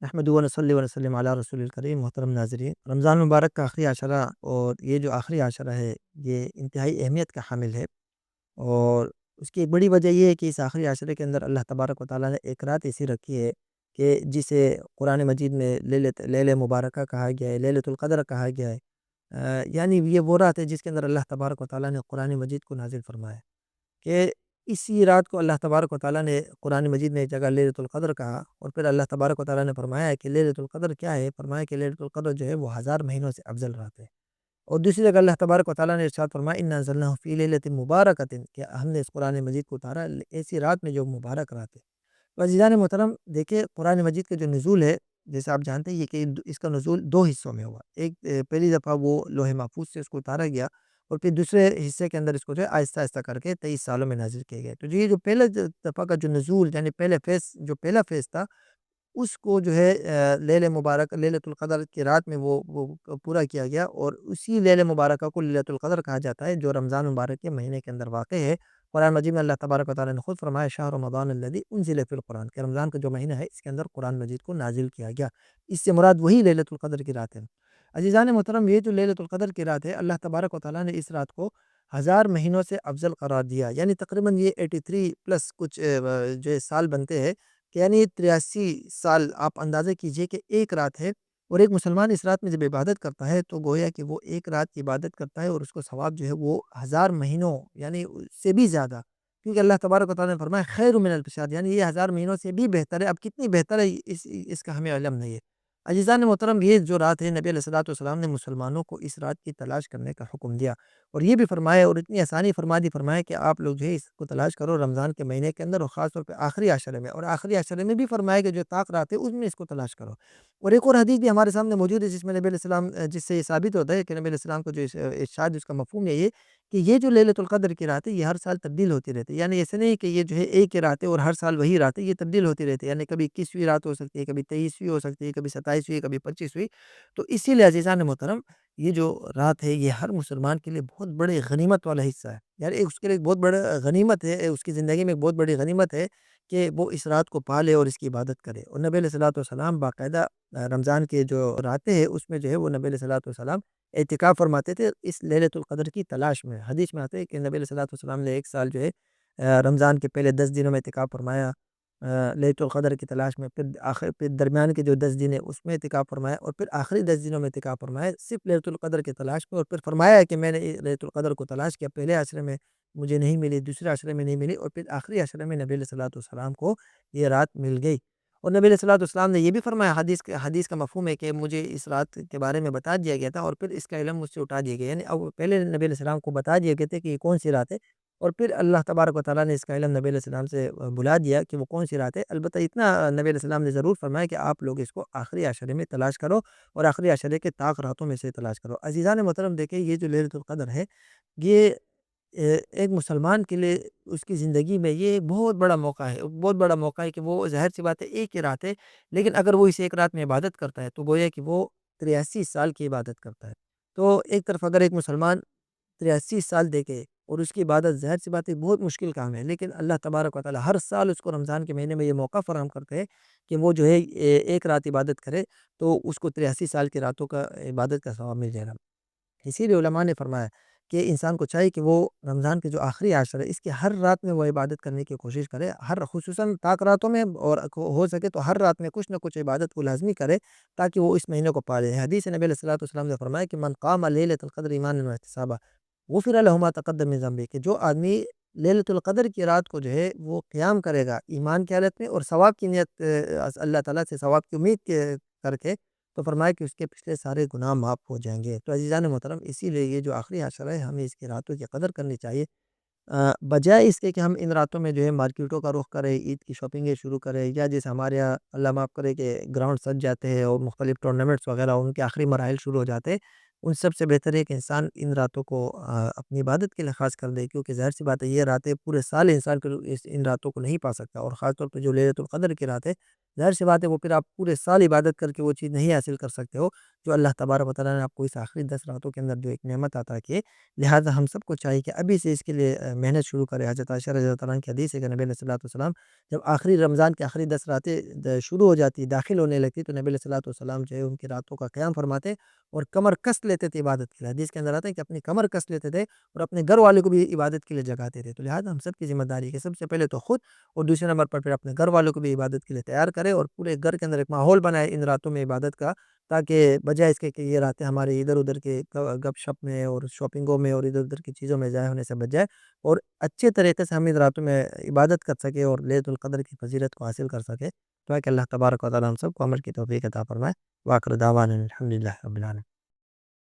نحمد ونصلی وسلم علی رسول الکریم. محترم ناظرین، رمضان مبارک کا آخری عشرہ، اور یہ جو آخری عشرہ ہے یہ انتہائی اہمیت کا حامل ہے. اور اس کی ایک بڑی وجہ یہ ہے کہ اس آخری عشرے کے اندر اللہ تبارک و تعالیٰ نے ایک رات ایسی رکھی ہے کہ جسے قرآن مجید میں لیل مبارکہ کہا گیا ہے، لیلۃ القدر کہا گیا ہے. یعنی یہ وہ رات ہے جس کے اندر اللہ تبارک و تعالیٰ نے قرآن مجید کو نازل فرمایا ہے. کہ اسی رات کو اللہ تبارک و تعالیٰ نے قرآن مجید میں ایک جگہ لیلۃ القدر کہا، اور پھر اللہ تبارک و تعالیٰ نے فرمایا ہے کہ لیلۃ القدر کیا ہے. فرمایا کہ لیلۃ القدر جو ہے وہ ہزار مہینوں سے افضل رات ہے. اور دوسری جگہ اللہ تبارک و تعالیٰ نے ارشاد فرمایا انا انزلناہ فی لیلۃ مبارکۃ، کہ ہم نے اس قرآن مجید کو اتارا ایسی رات میں جو مبارک رات ہے. تو عزیزان محترم، دیکھیں قرآن مجید کا جو نزول ہے، جیسے آپ جانتے ہیں یہ کہ اس کا نزول دو حصوں میں ہوا. ایک پہلی دفعہ وہ لوح محفوظ سے اس کو اتارا گیا، اور پھر دوسرے حصے کے اندر اس کو جو ہے آہستہ آہستہ کر کے 23 سالوں میں نازل کیے گئے. تو یہ جو پہلا دفعہ کا جو نزول، یعنی پہلا فیز تھا، اس کو جو ہے لیل مبارک لیلۃ القدر کی رات میں وہ پورا کیا گیا. اور اسی لیل مبارکہ کو لیلۃ القدر کہا جاتا ہے جو رمضان مبارک کے مہینے کے اندر واقع ہے. قرآن مجید میں اللہ تبارک و تعالیٰ نے خود فرمایا شہر رمضان الذی انزل فی القرآن، کہ رمضان کا جو مہینہ ہے اس کے اندر قرآن مجید کو نازل کیا گیا. اس سے مراد وہی لیلۃ القدر کی رات ہے. عزیزان محترم، یہ جو لیلۃ القدر کی رات ہے، اللہ تبارک و تعالیٰ نے اس رات کو ہزار مہینوں سے افضل قرار دیا. یعنی تقریباً یہ 83 پلس کچھ جو ہے سال بنتے ہیں، کہ یعنی 83 سال آپ اندازہ کیجئے کہ ایک رات ہے. اور ایک مسلمان اس رات میں جب عبادت کرتا ہے تو گویا کہ وہ ایک رات کی عبادت کرتا ہے، اور اس کو ثواب جو ہے وہ ہزار مہینوں یعنی اس سے بھی زیادہ. کیونکہ اللہ تبارک و تعالیٰ نے فرمایا خیر من الف شہر، یعنی یہ ہزار مہینوں سے بھی بہتر ہے. اب کتنی بہتر ہے اس کا ہمیں علم نہیں ہے. عزیزان محترم، یہ جو رات ہے، نبی علیہ الصلوۃ والسلام نے مسلمانوں کو اس رات کی تلاش کرنے کا حکم دیا. اور یہ بھی فرمایا، اور اتنی آسانی فرما دی، فرمایا کہ آپ لوگ جو ہے اس کو تلاش کرو رمضان کے مہینے کے اندر، اور خاص طور پہ آخری عشرے میں. اور آخری عشرے میں بھی فرمایا کہ جو طاق رات ہے اس میں اس کو تلاش کرو. اور ایک اور حدیث بھی ہمارے سامنے موجود ہے جس میں نبی علیہ السلام جس سے یہ ثابت ہوتا ہے کہ نبی علیہ السلام کو جو ارشاد اس کا مفہوم ہے یہ کہ یہ جو لیلۃ القدر کی رات ہے یہ ہر سال تبدیل ہوتی رہتی ہے. یعنی ایسے نہیں کہ یہ جو ہے ایک ہی رات ہے اور ہر سال وہی رات ہے، یہ تبدیل ہوتی رہتی ہے. یعنی کبھی 21ویں رات ہو سکتی ہے، کبھی 23ویں ہو سکتی ہے، کبھی 27ویں، کبھی 25ویں. تو اسی لیے عزیزان محترم، یہ جو رات ہے یہ ہر مسلمان کے لیے بہت بڑے غنیمت والا حصہ ہے. یعنی اس کے لیے ایک بہت بڑا غنیمت ہے، اس کی زندگی میں ایک بہت بڑی غنیمت ہے کہ وہ اس رات کو پالے اور اس کی عبادت کرے. اور نبی علیہ الصلوۃ والسلام باقاعدہ رمضان کے جو راتیں ہیں اس میں جو ہے وہ نبی علیہ الصلوۃ والسلام اعتکاف فرماتے تھے اس لیلۃ القدر کی تلاش میں. حدیث میں آتے ہے کہ نبی علیہ الصلوۃ والسلام نے ایک سال جو ہے رمضان کے پہلے 10 دنوں میں اعتکاف فرمایا لیلۃ القدر کی تلاش میں. پھر درمیان کے جو 10 دن ہے اس میں اعتکاف فرمایا، اور پھر آخری 10 دنوں میں اعتکاف فرمایا صرف لیلۃ القدر کی تلاش میں. اور پھر فرمایا ہے کہ میں نے لیلۃ القدر کو تلاش کیا، پہلے عشرے میں مجھے نہیں ملی، دوسرے عشرے میں نہیں ملی، اور پھر آخری عشرے میں نبی علیہ الصلوۃ والسلام کو یہ رات مل گئی. اور نبی علیہ الصلوۃ والسلام نے یہ بھی فرمایا، حدیث کا مفہوم ہے کہ مجھے اس رات کے بارے میں بتا دیا گیا تھا اور پھر اس کا علم مجھ سے اٹھا دیا گیا. یعنی اب پہلے نبی علیہ السلام کو بتا دیا گیا تھا کہ یہ کون سی رات ہے، اور پھر اللہ تبارک و تعالیٰ نے اس کا علم نبی علیہ السلام سے بلا دیا کہ وہ کون سی رات ہے. البتہ اتنا نبی علیہ السلام نے ضرور فرمایا کہ آپ لوگ اس کو آخری عشرے میں تلاش کرو، اور آخری عشرے کے طاق راتوں میں سے تلاش کرو. عزیزان محترم، دیکھیں یہ جو لیلۃ القدر ہے یہ ایک مسلمان کے لیے اس کی زندگی میں یہ ایک بہت بڑا موقع ہے. بہت بڑا موقع ہے کہ وہ ظاہر سی بات ہے ایک ہی رات ہے، لیکن اگر وہ اس ایک رات میں عبادت کرتا ہے تو گویا کہ وہ 83 سال کی عبادت کرتا ہے. تو ایک طرف اگر ایک مسلمان 83 سال دیکھے اور اس کی عبادت، ظاہر سی بات ہے بہت مشکل کام ہے، لیکن اللہ تبارک و تعالیٰ ہر سال اس کو رمضان کے مہینے میں یہ موقع فراہم کرتے ہیں کہ وہ جو ہے ایک رات عبادت کرے تو اس کو 83 سال کی راتوں کا عبادت کا ثواب مل جائے گا. اسی لیے علماء نے فرمایا کہ انسان کو چاہیے کہ وہ رمضان کے جو آخری عشر ہے اس کی ہر رات میں وہ عبادت کرنے کی کوشش کرے، ہر خصوصاً طاق راتوں میں، اور ہو سکے تو ہر رات میں کچھ نہ کچھ عبادت کو لازمی کرے تاکہ وہ اس مہینے کو پالے. حدیث نبی علیہ الصلوۃ والسلام نے فرمایا کہ من قام لیلۃ القدر ایمانا واحتسابا غفر له ما تقدم من ذنبه، کہ جو آدمی لیلۃ القدر کی رات کو جو ہے وہ قیام کرے گا ایمان کی حالت میں اور ثواب کی نیت اللہ تعالیٰ سے ثواب کی امید کر کے، تو فرمایا کہ اس کے پچھلے سارے گناہ معاف ہو جائیں گے. تو عزیزان محترم، اسی لیے یہ جو آخری عشرہ ہے ہمیں اس کی راتوں کی قدر کرنی چاہیے. بجائے اس کے کہ ہم ان راتوں میں جو ہے مارکیٹوں کا رخ کریں، عید کی شاپنگیں شروع کریں، یا جیسے ہمارے یہاں اللہ معاف کرے کہ گراؤنڈ سج جاتے ہیں اور مختلف ٹورنامنٹس وغیرہ ان کے آخری مراحل شروع ہو جاتے ہیں، ان سب سے بہتر ہے کہ انسان ان راتوں کو اپنی عبادت کے لیے خاص کر دے. کیونکہ ظاہر سی بات ہے یہ راتیں پورے سال انسان کو ان راتوں کو نہیں پا سکتا، اور خاص طور پہ جو لیلۃ القدر کی رات ہے ظاہر سی بات ہے وہ پھر آپ پورے سال عبادت کر کے وہ چیز نہیں حاصل کر سکتے ہو جو اللہ تبارک و تعالیٰ نے آپ کو اس آخری 10 راتوں کے اندر جو ایک نعمت عطا کی ہے۔ لہٰذا ہم سب کو چاہیے کہ ابھی سے اس کے لیے محنت شروع کرے۔ حضرت عائشہ رضی اللہ عنہا کی حدیث ہے کہ نبی علیہ الصلوۃ والسلام جب آخری رمضان کے آخری 10 راتیں شروع ہو جاتی داخل ہونے لگتی تو نبی علیہ الصلوۃ والسلام جو ہے ان کی راتوں کا قیام فرماتے اور کمر کس لیتے تھے عبادت کے لیے۔ حدیث کے اندر آتا ہے کہ اپنی کمر کس لیتے تھے اور اپنے گھر والوں کو بھی عبادت کے لیے جگاتے تھے۔ تو لہٰذا ہم سب کی ذمہ داری ہے کہ سب سے پہلے تو خود اور دوسرے نمبر پر پھر اپنے گھر والوں کو بھی عبادت کے لیے تیار کرے اور پورے گھر کے اندر ایک ماحول بنائے ان راتوں میں عبادت کا، تاکہ بجائے اس کے کہ یہ راتیں ہمارے ادھر ادھر کے گپ شپ میں اور شاپنگوں میں اور ادھر ادھر کی چیزوں میں ضائع ہونے سے بچ جائے اور اچھے طریقے سے ہم ان راتوں میں عبادت کر سکے اور لیلۃ القدر کی فضیلت کو حاصل کر سکے۔ تو ہے کہ اللہ تبارک و تعالیٰ ہم سب کو عمل کی توفیق عطا فرمائے۔ وآخر دعوانا الحمد للہ رب العالمین۔